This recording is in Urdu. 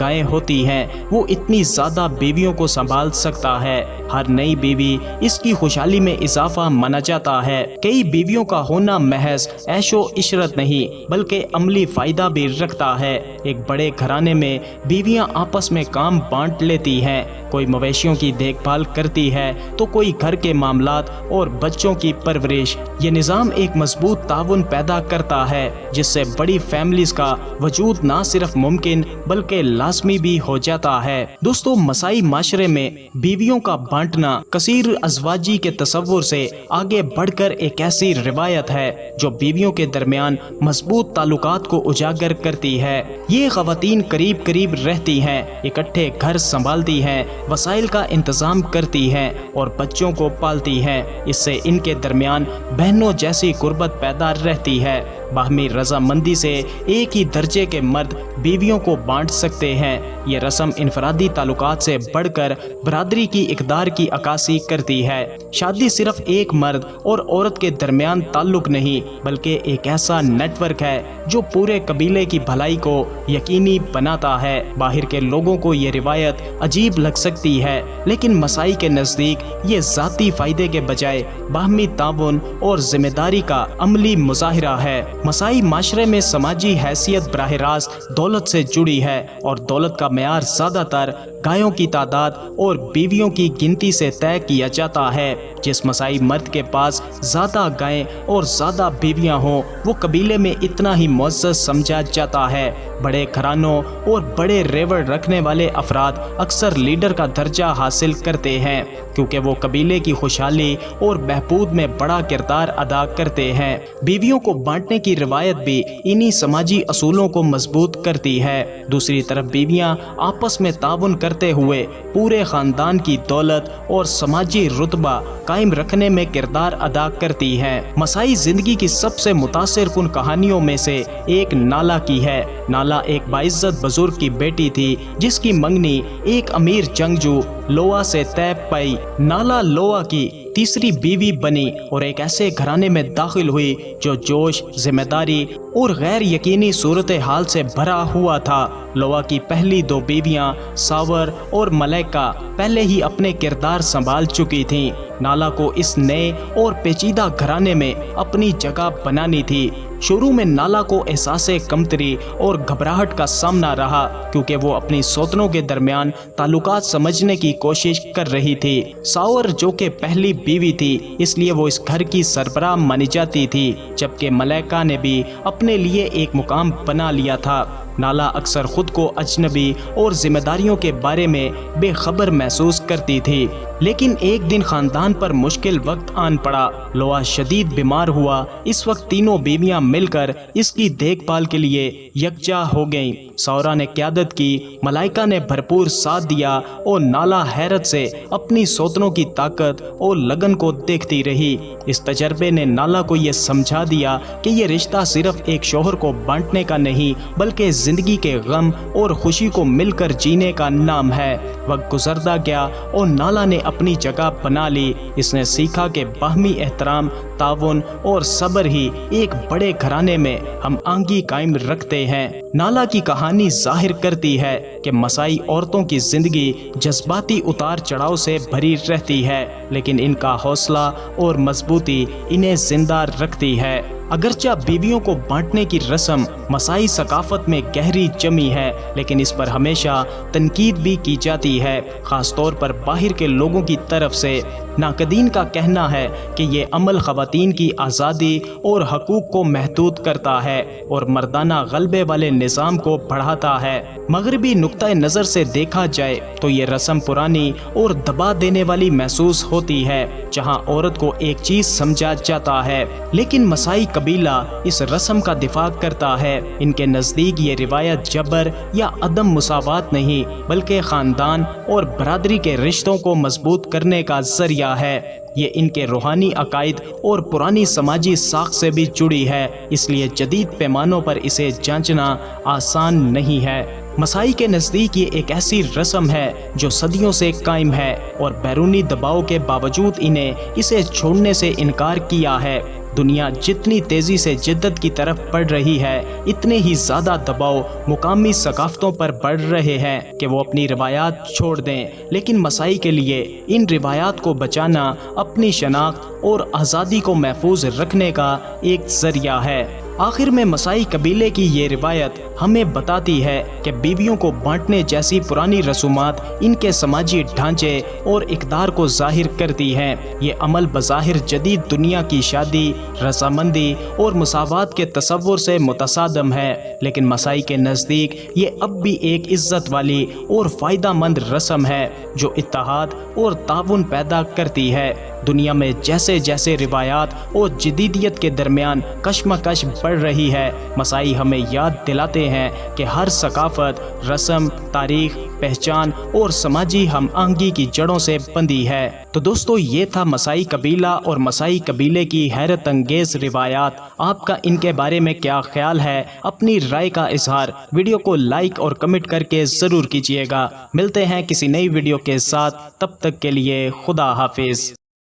گائیں ہوتی ہیں وہ اتنی زیادہ بیویوں کو سنبھال سکتا ہے۔ ہر نئی بیوی اس کی خوشحالی میں اضافہ مانا جاتا ہے۔ کئی بیویوں کا ہونا محض عیش و عشرت نہیں بلکہ عملی فائدہ بھی رکھتا ہے۔ ایک بڑے گھرانے میں بیویاں آپس میں کام بانٹ لیتی ہیں، کوئی مویشیوں کی دیکھ بھال کرتی ہے تو کوئی گھر کے معاملات اور بچوں کی پرورش۔ یہ نظام ایک مضبوط تعاون پیدا کرتا ہے جس سے بڑی فیملیز کا وجود نہ صرف ممکن بلکہ لازمی بھی ہو جاتا ہے۔ دوستو، مسائی معاشرے میں بیویوں کا بانٹنا کثیر ازواجی کے تصور سے آگے بڑھ کر ایک ایسی روایت ہے جو بیویوں کے درمیان مضبوط تعلقات کو اجاگر کرتی ہے۔ یہ خواتین قریب قریب رہتی ہیں، اکٹھے گھر سنبھالتی ہیں، وسائل کا انتظام کرتی ہیں اور بچوں کو پالتی ہیں۔ اس سے ان کے درمیان بہنوں جیسی قربت پیدا رہتی ہے۔ باہمی رضامندی سے ایک ہی درجے کے مرد بیویوں کو بانٹ سکتے ہیں۔ یہ رسم انفرادی تعلقات سے بڑھ کر برادری کی اقدار کی عکاسی کرتی ہے۔ شادی صرف ایک مرد اور عورت کے درمیان تعلق نہیں بلکہ ایک ایسا نیٹ ورک ہے جو پورے قبیلے کی بھلائی کو یقینی بناتا ہے۔ باہر کے لوگوں کو یہ روایت عجیب لگ سکتی ہے لیکن مسائی کے نزدیک یہ ذاتی فائدے کے بجائے باہمی تعاون اور ذمہ داری کا عملی مظاہرہ ہے۔ مسائی معاشرے میں سماجی حیثیت براہ راست دولت سے جڑی ہے اور دولت کا معیار زیادہ تر گایوں کی تعداد اور بیویوں کی گنتی سے طے کیا جاتا ہے۔ جس مسائی مرد کے پاس زیادہ گائیں اور زیادہ بیویاں ہوں وہ قبیلے میں اتنا ہی معزز سمجھا جاتا ہے۔ بڑے گھرانوں اور بڑے ریوڑ رکھنے والے افراد اکثر لیڈر کا درجہ حاصل کرتے ہیں کیونکہ وہ قبیلے کی خوشحالی اور بہبود میں بڑا کردار ادا کرتے ہیں۔ بیویوں کو بانٹنے کی روایت بھی انہی سماجی اصولوں کو مضبوط کرتی ہے۔ دوسری طرف بیویاں آپس میں تعاون کرتے ہوئے پورے خاندان کی دولت اور سماجی رتبہ قائم رکھنے میں کردار ادا کرتی ہیں۔ مسائی زندگی کی سب سے متاثر کن کہانیوں میں سے ایک نالا کی ہے۔ نالا ایک باعزت بزرگ کی بیٹی تھی جس کی منگنی ایک امیر جنگجو لوا سے طے پائی۔ نالا لوا کی تیسری بیوی بنی اور ایک ایسے گھرانے میں داخل ہوئی جو جوش، ذمہ داری اور غیر یقینی صورتحال سے بھرا ہوا تھا۔ لوا کی پہلی دو بیویاں ساور اور ملیکا پہلے ہی اپنے کردار سنبھال چکی تھیں۔ نالا کو اس نئے اور پیچیدہ گھرانے میں اپنی جگہ بنانی تھی۔ شروع میں نالا کو احساس کمتری اور گھبراہٹ کا سامنا رہا کیونکہ وہ اپنی سوتنوں کے درمیان تعلقات سمجھنے کی کوشش کر رہی تھی۔ ساور جو کہ پہلی بیوی تھی اس لیے وہ اس گھر کی سربراہ مانی جاتی تھی، جبکہ ملیکا نے بھی اپنے لیے ایک مقام بنا لیا تھا۔ نالا اکثر خود کو اجنبی اور ذمہ داریوں کے بارے میں بے خبر محسوس کرتی تھی، لیکن ایک دن خاندان پر مشکل وقت آن پڑا۔ لوا شدید بیمار ہوا۔ اس وقت تینوں بیویاں مل کر اس کی دیکھ بھال کے لیے یکجا ہو گئیں۔ ساورا نے قیادت کی، ملائکہ نے بھرپور ساتھ دیا اور نالا حیرت سے اپنی سوتنوں کی طاقت اور لگن کو دیکھتی رہی۔ اس تجربے نے نالا کو یہ سمجھا دیا کہ یہ رشتہ صرف ایک شوہر کو بانٹنے کا نہیں بلکہ زندگی کے غم اور خوشی کو مل کر جینے کا نام ہے۔ وقت گزرتا گیا اور نالا نے اپنی جگہ بنا لی۔ اس نے سیکھا کہ باہمی احترام، تعاون اور صبر ہی ایک بڑے گھرانے میں ہم آہنگی قائم رکھتے ہیں۔ نالا کی کہانی ظاہر کرتی ہے کہ مسائی عورتوں کی زندگی جذباتی اتار چڑھاؤ سے بھری رہتی ہے، لیکن ان کا حوصلہ اور مضبوطی انہیں زندہ رکھتی ہے۔ اگرچہ بیویوں کو بانٹنے کی رسم مسائی ثقافت میں گہری جمی ہے، لیکن اس پر ہمیشہ تنقید بھی کی جاتی ہے، خاص طور پر باہر کے لوگوں کی طرف سے۔ ناقدین کا کہنا ہے کہ یہ عمل خواتین کی آزادی اور حقوق کو محدود کرتا ہے اور مردانہ غلبے والے نظام کو بڑھاتا ہے۔ مغربی نقطۂ نظر سے دیکھا جائے تو یہ رسم پرانی اور دبا دینے والی محسوس ہوتی ہے، جہاں عورت کو ایک چیز سمجھا جاتا ہے، لیکن مسائی قبیلہ اس رسم کا دفاع کرتا ہے۔ ان کے نزدیک یہ روایت جبر یا عدم مساوات نہیں بلکہ خاندان اور برادری کے رشتوں کو مضبوط کرنے کا ذریعہ ہے۔ یہ ان کے روحانی عقائد اور پرانی سماجی ساخت سے بھی جڑی ہے، اس لیے جدید پیمانوں پر اسے جانچنا آسان نہیں ہے۔ مسائی کے نزدیک یہ ایک ایسی رسم ہے جو صدیوں سے قائم ہے اور بیرونی دباؤ کے باوجود انہیں اسے چھوڑنے سے انکار کیا ہے۔ دنیا جتنی تیزی سے جدت کی طرف بڑھ رہی ہے اتنے ہی زیادہ دباؤ مقامی ثقافتوں پر بڑھ رہے ہیں کہ وہ اپنی روایات چھوڑ دیں، لیکن مسائی کے لیے ان روایات کو بچانا اپنی شناخت اور آزادی کو محفوظ رکھنے کا ایک ذریعہ ہے۔ آخر میں مسائی قبیلے کی یہ روایت ہمیں بتاتی ہے کہ بیویوں کو بانٹنے جیسی پرانی رسومات ان کے سماجی ڈھانچے اور اقدار کو ظاہر کرتی ہیں۔ یہ عمل بظاہر جدید دنیا کی شادی، رضامندی اور مساوات کے تصور سے متصادم ہے، لیکن مسائی کے نزدیک یہ اب بھی ایک عزت والی اور فائدہ مند رسم ہے جو اتحاد اور تعاون پیدا کرتی ہے۔ دنیا میں جیسے جیسے روایات اور جدیدیت کے درمیان کشمکش بڑھ رہی ہے، مسائی ہمیں یاد دلاتے ہیں کہ ہر ثقافت، رسم، تاریخ، پہچان اور سماجی ہم آہنگی کی جڑوں سے بندھی ہے۔ تو دوستو، یہ تھا مسائی قبیلہ اور مسائی قبیلے کی حیرت انگیز روایات۔ آپ کا ان کے بارے میں کیا خیال ہے؟ اپنی رائے کا اظہار ویڈیو کو لائک اور کمنٹ کر کے ضرور کیجیے گا۔ ملتے ہیں کسی نئی ویڈیو کے ساتھ، تب تک کے لیے خدا حافظ۔